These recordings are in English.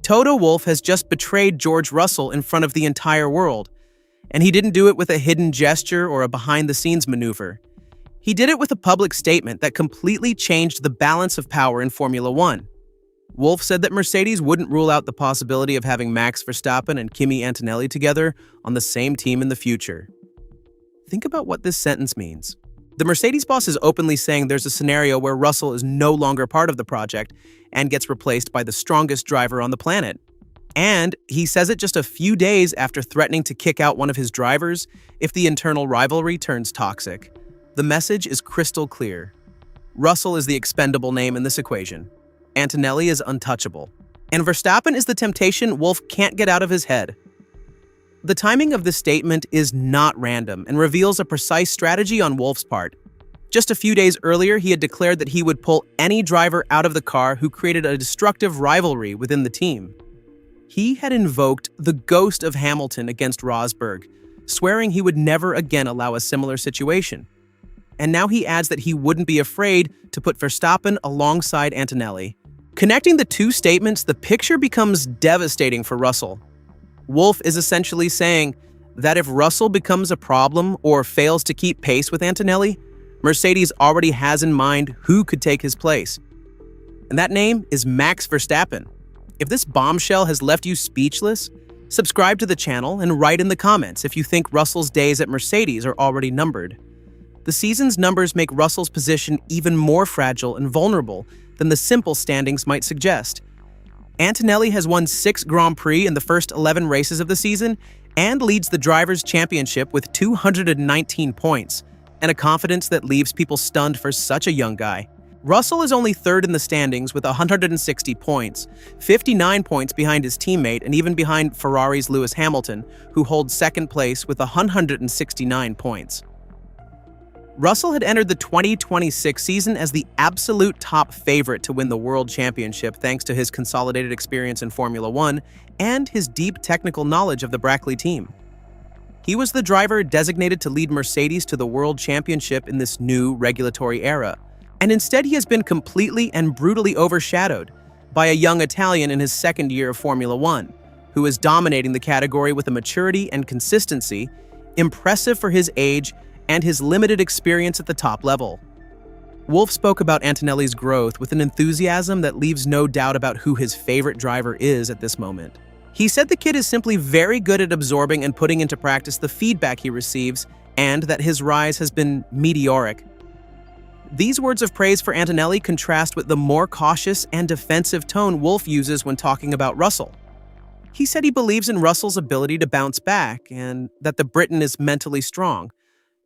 Toto Wolff has just betrayed George Russell in front of the entire world, and he didn't do it with a hidden gesture or a behind-the-scenes maneuver. He did it with a public statement that completely changed the balance of power in Formula One. Wolff said that Mercedes wouldn't rule out the possibility of having Max Verstappen and Kimi Antonelli together on the same team in the future. Think about what this sentence means. The Mercedes boss is openly saying there's a scenario where Russell is no longer part of the project and gets replaced by the strongest driver on the planet. And he says it just a few days after threatening to kick out one of his drivers if the internal rivalry turns toxic. The message is crystal clear. Russell is the expendable name in this equation. Antonelli is untouchable. And Verstappen is the temptation Wolff can't get out of his head. The timing of this statement is not random and reveals a precise strategy on Wolff's part. Just a few days earlier, he had declared that he would pull any driver out of the car who created a destructive rivalry within the team. He had invoked the ghost of Hamilton against Rosberg, swearing he would never again allow a similar situation. And now he adds that he wouldn't be afraid to put Verstappen alongside Antonelli. Connecting the two statements, the picture becomes devastating for Russell. Wolff is essentially saying that if Russell becomes a problem or fails to keep pace with Antonelli, Mercedes already has in mind who could take his place. And that name is Max Verstappen. If this bombshell has left you speechless, subscribe to the channel and write in the comments if you think Russell's days at Mercedes are already numbered. The season's numbers make Russell's position even more fragile and vulnerable than the simple standings might suggest. Antonelli has won 6 Grand Prix in the first 11 races of the season and leads the Drivers' Championship with 219 points, and a confidence that leaves people stunned for such a young guy. Russell is only third in the standings with 160 points, 59 points behind his teammate and even behind Ferrari's Lewis Hamilton, who holds second place with 169 points. Russell had entered the 2026 season as the absolute top favorite to win the World Championship thanks to his consolidated experience in Formula One and his deep technical knowledge of the Brackley team. He was the driver designated to lead Mercedes to the World Championship in this new regulatory era, and instead he has been completely and brutally overshadowed by a young Italian in his second year of Formula One, who is dominating the category with a maturity and consistency impressive for his age and his limited experience at the top level. Wolff spoke about Antonelli's growth with an enthusiasm that leaves no doubt about who his favorite driver is at this moment. He said the kid is simply very good at absorbing and putting into practice the feedback he receives, and that his rise has been meteoric. These words of praise for Antonelli contrast with the more cautious and defensive tone Wolff uses when talking about Russell. He said he believes in Russell's ability to bounce back and that the Briton is mentally strong,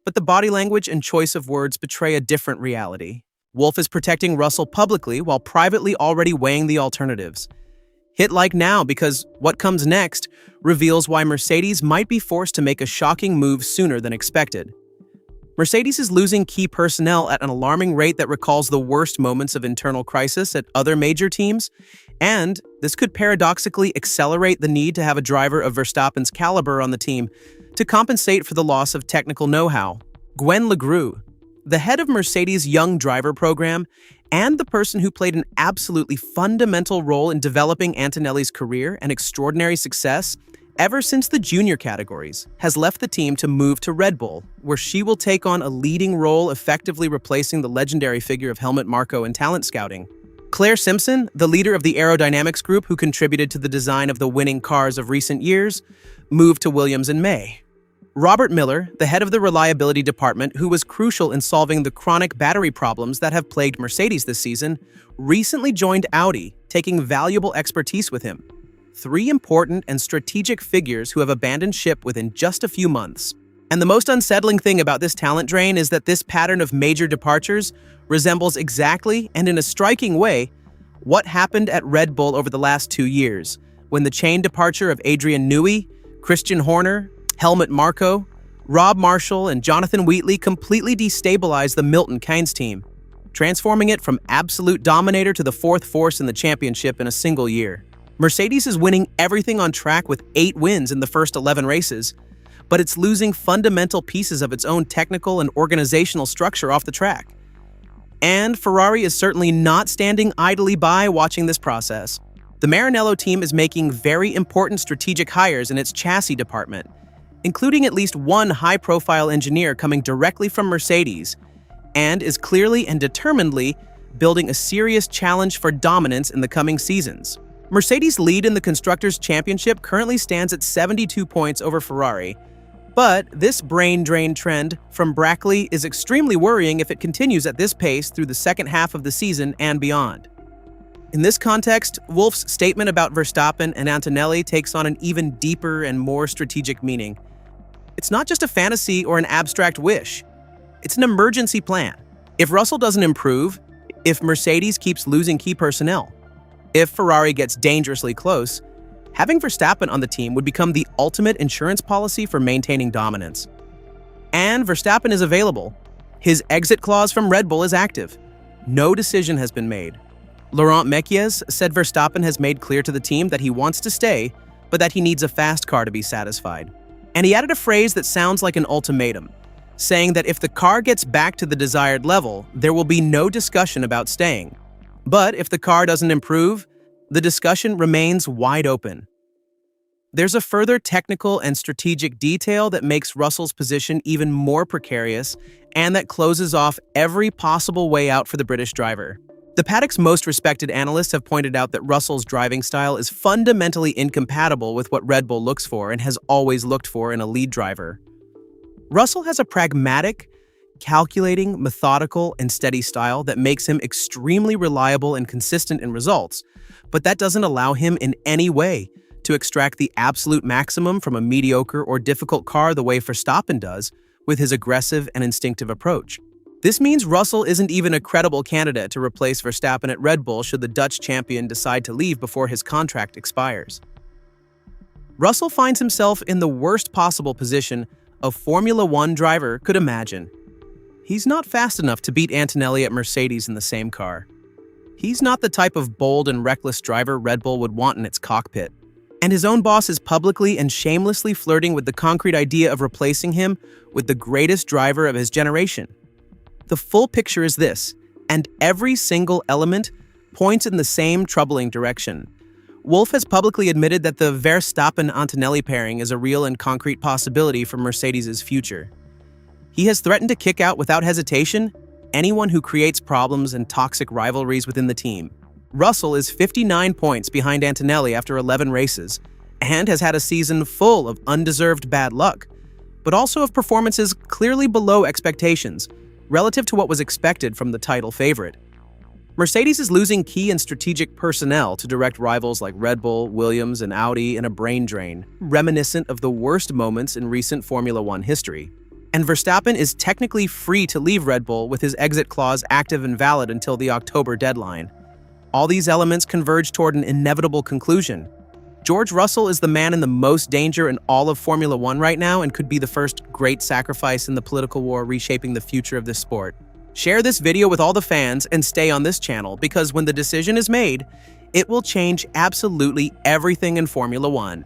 but the body language and choice of words betray a different reality. Wolff is protecting Russell publicly while privately already weighing the alternatives. Hit like now because what comes next reveals why Mercedes might be forced to make a shocking move sooner than expected. Mercedes is losing key personnel at an alarming rate that recalls the worst moments of internal crisis at other major teams, and this could paradoxically accelerate the need to have a driver of Verstappen's caliber on the team to compensate for the loss of technical know-how. Gwen Legru, the head of Mercedes' Young Driver program and the person who played an absolutely fundamental role in developing Antonelli's career and extraordinary success ever since the junior categories, has left the team to move to Red Bull, where she will take on a leading role effectively replacing the legendary figure of Helmut Marko in talent scouting. Claire Simpson, the leader of the aerodynamics group who contributed to the design of the winning cars of recent years, moved to Williams in May. Robert Miller, the head of the reliability department who was crucial in solving the chronic battery problems that have plagued Mercedes this season, recently joined Audi, taking valuable expertise with him. 3 important and strategic figures who have abandoned ship within just a few months. And the most unsettling thing about this talent drain is that this pattern of major departures resembles exactly and in a striking way what happened at Red Bull over the last 2 years, when the chain departure of Adrian Newey, Christian Horner, Helmut Marko, Rob Marshall, and Jonathan Wheatley completely destabilized the Milton Keynes team, transforming it from absolute dominator to the 4th force in the championship in a single year. Mercedes is winning everything on track with 8 wins in the first 11 races, but it's losing fundamental pieces of its own technical and organizational structure off the track. And Ferrari is certainly not standing idly by watching this process. The Maranello team is making very important strategic hires in its chassis department, including at least one high-profile engineer coming directly from Mercedes, and is clearly and determinedly building a serious challenge for dominance in the coming seasons. Mercedes' lead in the Constructors' Championship currently stands at 72 points over Ferrari, but this brain drain trend from Brackley is extremely worrying if it continues at this pace through the second half of the season and beyond. In this context, Wolff's statement about Verstappen and Antonelli takes on an even deeper and more strategic meaning. It's not just a fantasy or an abstract wish. It's an emergency plan. If Russell doesn't improve, if Mercedes keeps losing key personnel, if Ferrari gets dangerously close, having Verstappen on the team would become the ultimate insurance policy for maintaining dominance. And Verstappen is available. His exit clause from Red Bull is active. No decision has been made. Laurent Mekies said Verstappen has made clear to the team that he wants to stay, but that he needs a fast car to be satisfied. And he added a phrase that sounds like an ultimatum, saying that if the car gets back to the desired level, there will be no discussion about staying. But if the car doesn't improve, the discussion remains wide open. There's a further technical and strategic detail that makes Russell's position even more precarious and that closes off every possible way out for the British driver. The paddock's most respected analysts have pointed out that Russell's driving style is fundamentally incompatible with what Red Bull looks for and has always looked for in a lead driver. Russell has a pragmatic, calculating, methodical, and steady style that makes him extremely reliable and consistent in results, but that doesn't allow him in any way to extract the absolute maximum from a mediocre or difficult car the way Verstappen does with his aggressive and instinctive approach. This means Russell isn't even a credible candidate to replace Verstappen at Red Bull should the Dutch champion decide to leave before his contract expires. Russell finds himself in the worst possible position a Formula One driver could imagine. He's not fast enough to beat Antonelli at Mercedes in the same car. He's not the type of bold and reckless driver Red Bull would want in its cockpit. And his own boss is publicly and shamelessly flirting with the concrete idea of replacing him with the greatest driver of his generation. The full picture is this, and every single element points in the same troubling direction. Wolff has publicly admitted that the Verstappen-Antonelli pairing is a real and concrete possibility for Mercedes' future. He has threatened to kick out without hesitation anyone who creates problems and toxic rivalries within the team. Russell is 59 points behind Antonelli after 11 races, and has had a season full of undeserved bad luck, but also of performances clearly below expectations, relative to what was expected from the title favorite. Mercedes is losing key and strategic personnel to direct rivals like Red Bull, Williams, and Audi in a brain drain, reminiscent of the worst moments in recent Formula One history. And Verstappen is technically free to leave Red Bull with his exit clause active and valid until the October deadline. All these elements converge toward an inevitable conclusion. George Russell is the man in the most danger in all of Formula One right now and could be the first great sacrifice in the political war reshaping the future of this sport. Share this video with all the fans and stay on this channel because when the decision is made, it will change absolutely everything in Formula One.